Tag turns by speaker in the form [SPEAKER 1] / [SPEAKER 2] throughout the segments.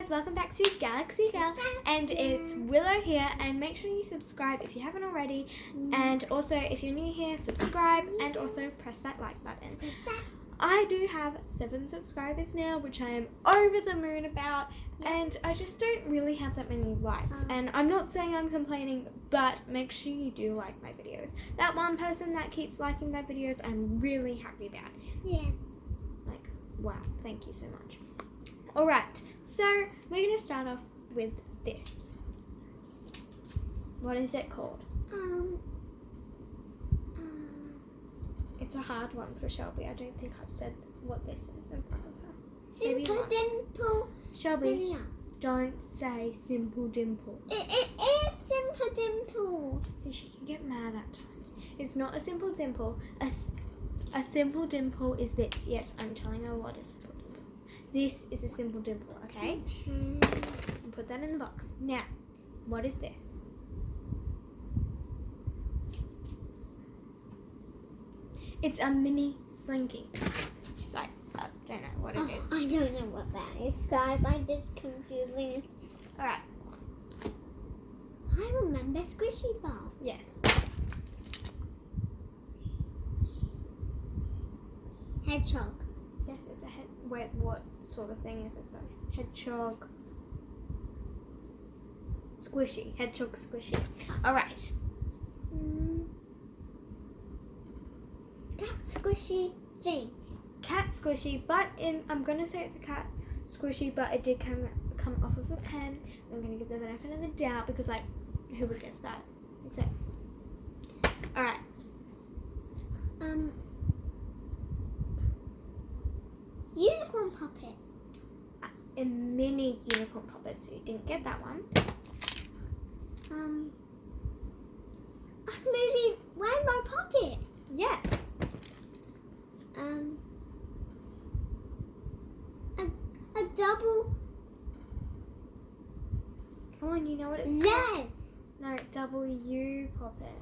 [SPEAKER 1] guys, welcome back to Galaxy Belle, and it's Willow here, and make sure you subscribe if you haven't already, and also if you're new here, subscribe and also press that like button. I do have 7 subscribers now, which I am over the moon about, and I just don't really have that many likes, and I'm not saying I'm complaining, but make sure you do like my videos. That one person that keeps liking my videos, I'm really happy about.
[SPEAKER 2] Yeah.
[SPEAKER 1] Like, wow, thank you so much. Alright, so we're going to start off with this. What is it called? It's a hard one for Shelby. I don't think I've said what this is in front of her.
[SPEAKER 2] Simple Dimple.
[SPEAKER 1] Shelby, don't say Simple Dimple.
[SPEAKER 2] It is Simple Dimple.
[SPEAKER 1] So she can get mad at times. It's not a simple dimple. A simple dimple is this. Yes, I'm telling her what is a simple dimple. This is a simple dimple, okay? And put that in the box. Now, what is this? It's a mini slinky. She's like, I don't know what it is.
[SPEAKER 2] I don't know what that is, guys. I just confusing.
[SPEAKER 1] Alright.
[SPEAKER 2] I remember Squishy Ball.
[SPEAKER 1] Yes.
[SPEAKER 2] Hedgehog.
[SPEAKER 1] Yes, it's a head. Wait, what sort of thing is it though? Hedgehog. Squishy. Hedgehog squishy. Alright.
[SPEAKER 2] Cat Squishy thing.
[SPEAKER 1] Cat squishy, but I'm gonna say it's a cat squishy, but it did come off of a pen. I'm gonna give the benefit of the doubt because, like, who would guess that? Except. Alright.
[SPEAKER 2] Unicorn puppet.
[SPEAKER 1] A mini unicorn puppet, so you didn't get that one.
[SPEAKER 2] A smoothie. Where's my puppet?
[SPEAKER 1] Yes.
[SPEAKER 2] A double
[SPEAKER 1] Come on, you know what it's
[SPEAKER 2] Z.
[SPEAKER 1] called. No, W puppet.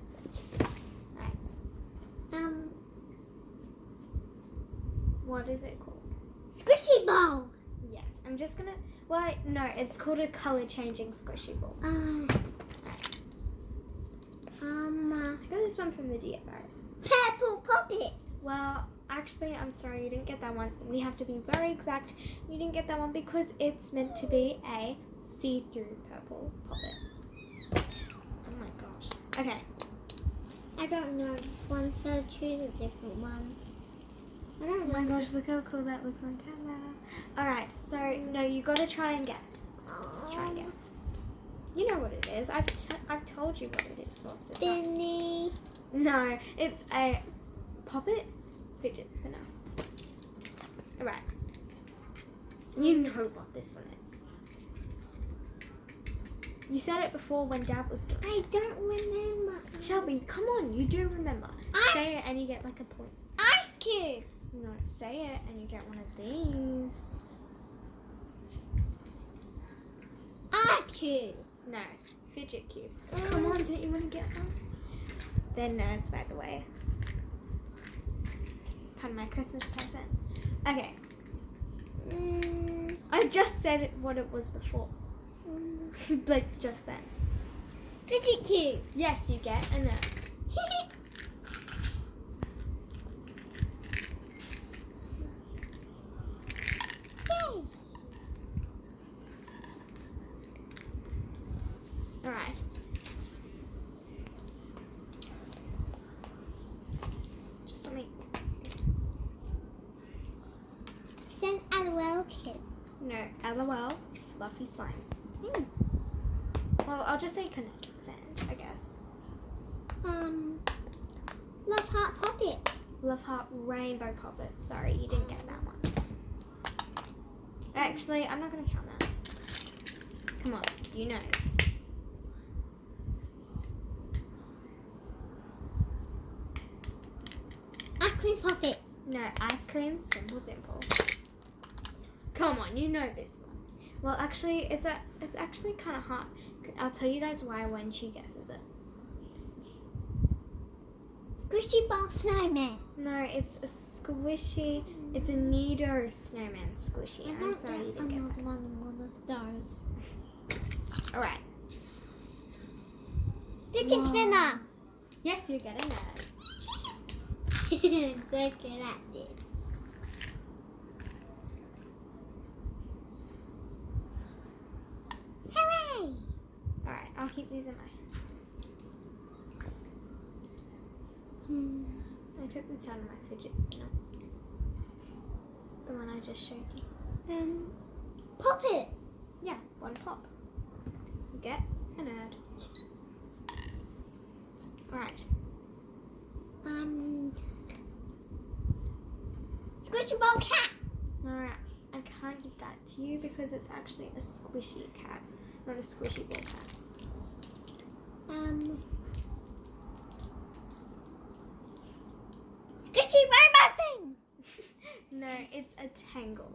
[SPEAKER 1] Right. What is it called?
[SPEAKER 2] Squishy Ball.
[SPEAKER 1] Yes, I'm just gonna. Well, no, it's called a color changing squishy ball. I got this one from the DFO.
[SPEAKER 2] Purple puppet.
[SPEAKER 1] Well, actually, I'm sorry, you didn't get that one. We have to be very exact. You didn't get that one because it's meant to be a see-through purple puppet. Oh my gosh. Okay.
[SPEAKER 2] I don't know this one, so choose a different one. I don't
[SPEAKER 1] Oh
[SPEAKER 2] know.
[SPEAKER 1] my gosh, look how cool that looks on camera. Alright, so, no, you gotta try and guess. Let's try and guess. You know what it is. I've told you what it is lots of times.
[SPEAKER 2] Spinny.
[SPEAKER 1] No, it's a Poppet fidget spinner. Alright. You know what this one is. You said it before when Dad was doing it.
[SPEAKER 2] I don't remember.
[SPEAKER 1] Shelby, come on, you do remember. Say it and you get like a point.
[SPEAKER 2] Ice cube.
[SPEAKER 1] No, say it and you get one of these.
[SPEAKER 2] Ice cube.
[SPEAKER 1] No, fidget cube. Come on, don't you want to get one? They're nerds, by the way. It's part of my Christmas present. Okay. I just said what it was before. Like, just then.
[SPEAKER 2] Fidget cube.
[SPEAKER 1] Yes, you get a nerd.
[SPEAKER 2] Yay.
[SPEAKER 1] Alright. Just let me...
[SPEAKER 2] Send LOL kid.
[SPEAKER 1] No, LOL, fluffy slime. Well, I'll just say connect sand, I guess.
[SPEAKER 2] Love heart puppet.
[SPEAKER 1] Love Heart Rainbow Poppet. Sorry, you didn't get that one. Actually, I'm not going to count that. Come on, you know.
[SPEAKER 2] Ice cream puppet.
[SPEAKER 1] No, ice cream, simple dimple. Come on, you know this one. Well, actually, it's actually kind of hard. I'll tell you guys why when she guesses it.
[SPEAKER 2] Squishy ball snowman.
[SPEAKER 1] No, it's a squishy. It's a Nido snowman squishy. I'm sorry you didn't get that.
[SPEAKER 2] Another one. those.
[SPEAKER 1] Alright.
[SPEAKER 2] Fidget spinner.
[SPEAKER 1] Yes, you're getting it.
[SPEAKER 2] I'm so good at this. Hooray!
[SPEAKER 1] Alright, I'll keep these in my. I took this out of my fidget spinner. The one I just showed you.
[SPEAKER 2] Pop it.
[SPEAKER 1] Yeah, one pop. Get a nerd. Alright.
[SPEAKER 2] Squishy ball cat.
[SPEAKER 1] Alright. I can't give that to you because it's actually a squishy cat, not a squishy ball cat.
[SPEAKER 2] Squishy robot thing.
[SPEAKER 1] No, it's a tangle.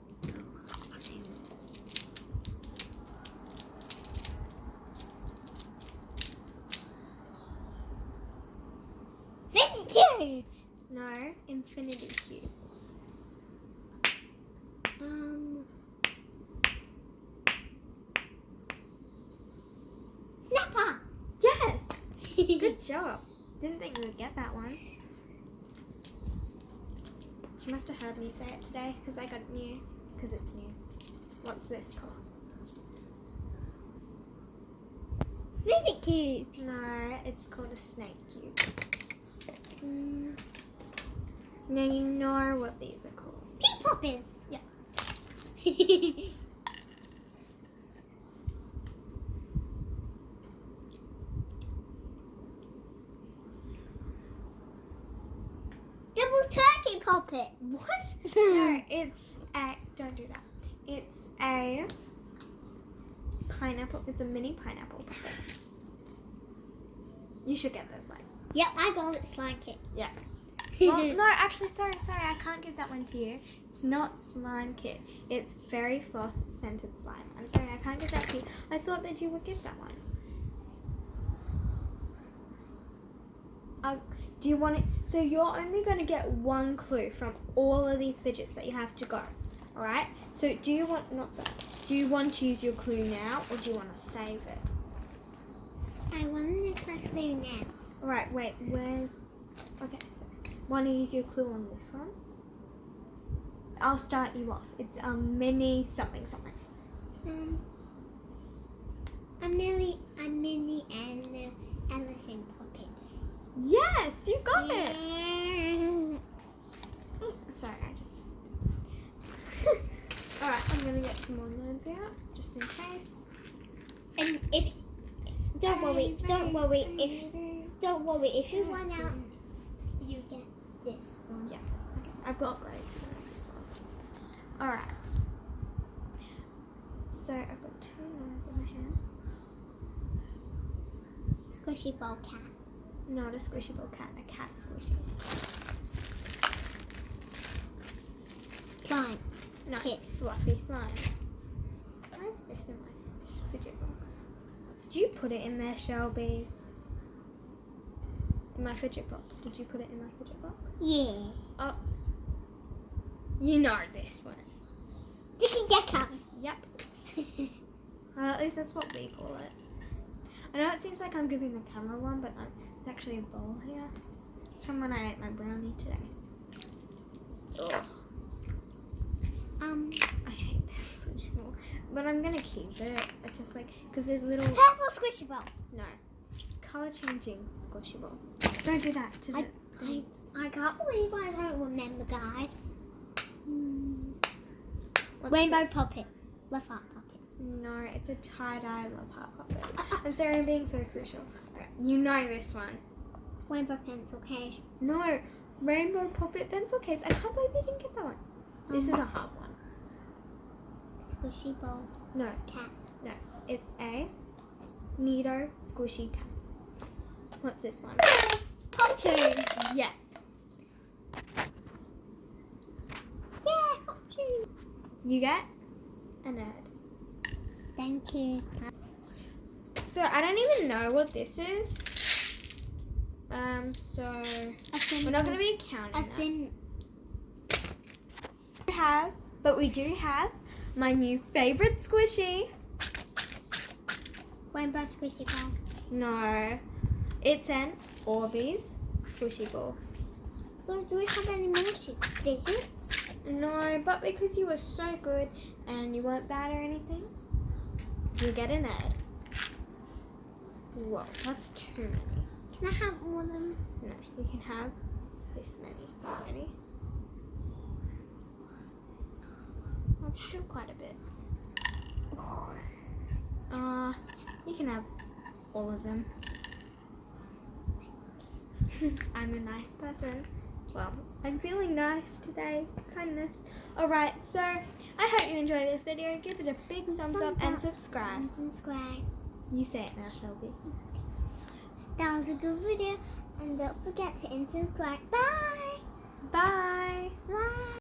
[SPEAKER 2] Thank you.
[SPEAKER 1] No, infinity cube.
[SPEAKER 2] Snapper.
[SPEAKER 1] Yes! Good job. Didn't think we would get that one. She must have heard me say it today because I got it new. Because it's new. What's this called?
[SPEAKER 2] Fidget cube.
[SPEAKER 1] No, it's called a snake cube. Now you know what these are called.
[SPEAKER 2] Pink poppers.
[SPEAKER 1] Yeah.
[SPEAKER 2] Double turkey poppet.
[SPEAKER 1] What? No, it's a. Don't do that. It's a pineapple. It's a mini pineapple puppet. You should get this, like.
[SPEAKER 2] Yep, I got it like it.
[SPEAKER 1] Yeah. Well, no, actually, sorry, I can't give that one to you. It's not slime kit. It's fairy floss scented slime. I'm sorry, I can't give that to you. I thought that you would get that one. Do you want it? So you're only going to get one clue from all of these fidgets that you have to go. All right. So do you want Do you want to use your clue now, or do you want to save it?
[SPEAKER 2] I want to clue now.
[SPEAKER 1] All right. Wait. Where's? Okay. So want to use your clue on this one? I'll start you off. It's a mini something.
[SPEAKER 2] A mini elephant puppet.
[SPEAKER 1] Yes, you got it. Sorry, I just. All right, I'm gonna get some more lines out just in case.
[SPEAKER 2] And if don't worry if you run out, you get this one.
[SPEAKER 1] Yeah. Okay. I've got great. All right. So I've got 2 lines in my hand.
[SPEAKER 2] Squishy ball cat.
[SPEAKER 1] Not a squishy ball cat. A cat squishy.
[SPEAKER 2] Slime.
[SPEAKER 1] No.
[SPEAKER 2] Kit.
[SPEAKER 1] Fluffy slime. Where's this in my fidget box? Did you put it in there, Shelby? In my fidget box. Did you put it in my fidget box?
[SPEAKER 2] Yeah.
[SPEAKER 1] Oh. You know this one.
[SPEAKER 2] Dicky Decker.
[SPEAKER 1] Yep. Well, at least that's what we call it. I know it seems like I'm giving the camera one, but it's actually a bowl here. It's from when I ate my brownie today. Ugh. I hate this squishy ball, but I'm gonna keep it. It's just like, because there's little.
[SPEAKER 2] Purple squishy ball.
[SPEAKER 1] No. Color changing squishy ball. Don't do that to the.
[SPEAKER 2] I can't believe I don't remember, guys.
[SPEAKER 1] What's
[SPEAKER 2] Rainbow puppet. Left heart puppet.
[SPEAKER 1] No, it's a tie-dye love heart puppet. I'm sorry, I'm being so crucial. Okay, you know this one.
[SPEAKER 2] Rainbow pencil case.
[SPEAKER 1] No, rainbow puppet pencil case. I can't believe you didn't get that one. This is a hard one.
[SPEAKER 2] Squishy ball
[SPEAKER 1] No,
[SPEAKER 2] cat.
[SPEAKER 1] no, it's a Nido squishy cat. What's this one?
[SPEAKER 2] Pontoon.
[SPEAKER 1] Yeah.
[SPEAKER 2] Yeah, pontoon.
[SPEAKER 1] You get a nerd.
[SPEAKER 2] Thank you.
[SPEAKER 1] So I don't even know what this is. So we're not going to be counting that. But we do have my new favorite squishy.
[SPEAKER 2] rainbow squishy ball.
[SPEAKER 1] No. It's an Orbeez squishy ball.
[SPEAKER 2] So do we have any more Fidgets?
[SPEAKER 1] No, but because you were so good and you weren't bad or anything, you get an ad. Whoa, that's too many.
[SPEAKER 2] Can I have more of them?
[SPEAKER 1] No, you can have this many already. That's still quite a bit. You can have all of them. I'm a nice person. Well, I'm feeling nice today. Kindness. Alright, so I hope you enjoyed this video. Give it a big thumbs up and subscribe.
[SPEAKER 2] And subscribe.
[SPEAKER 1] You say it now, Shelby.
[SPEAKER 2] That was a good video. And don't forget to subscribe. Bye.
[SPEAKER 1] Bye.
[SPEAKER 2] Bye.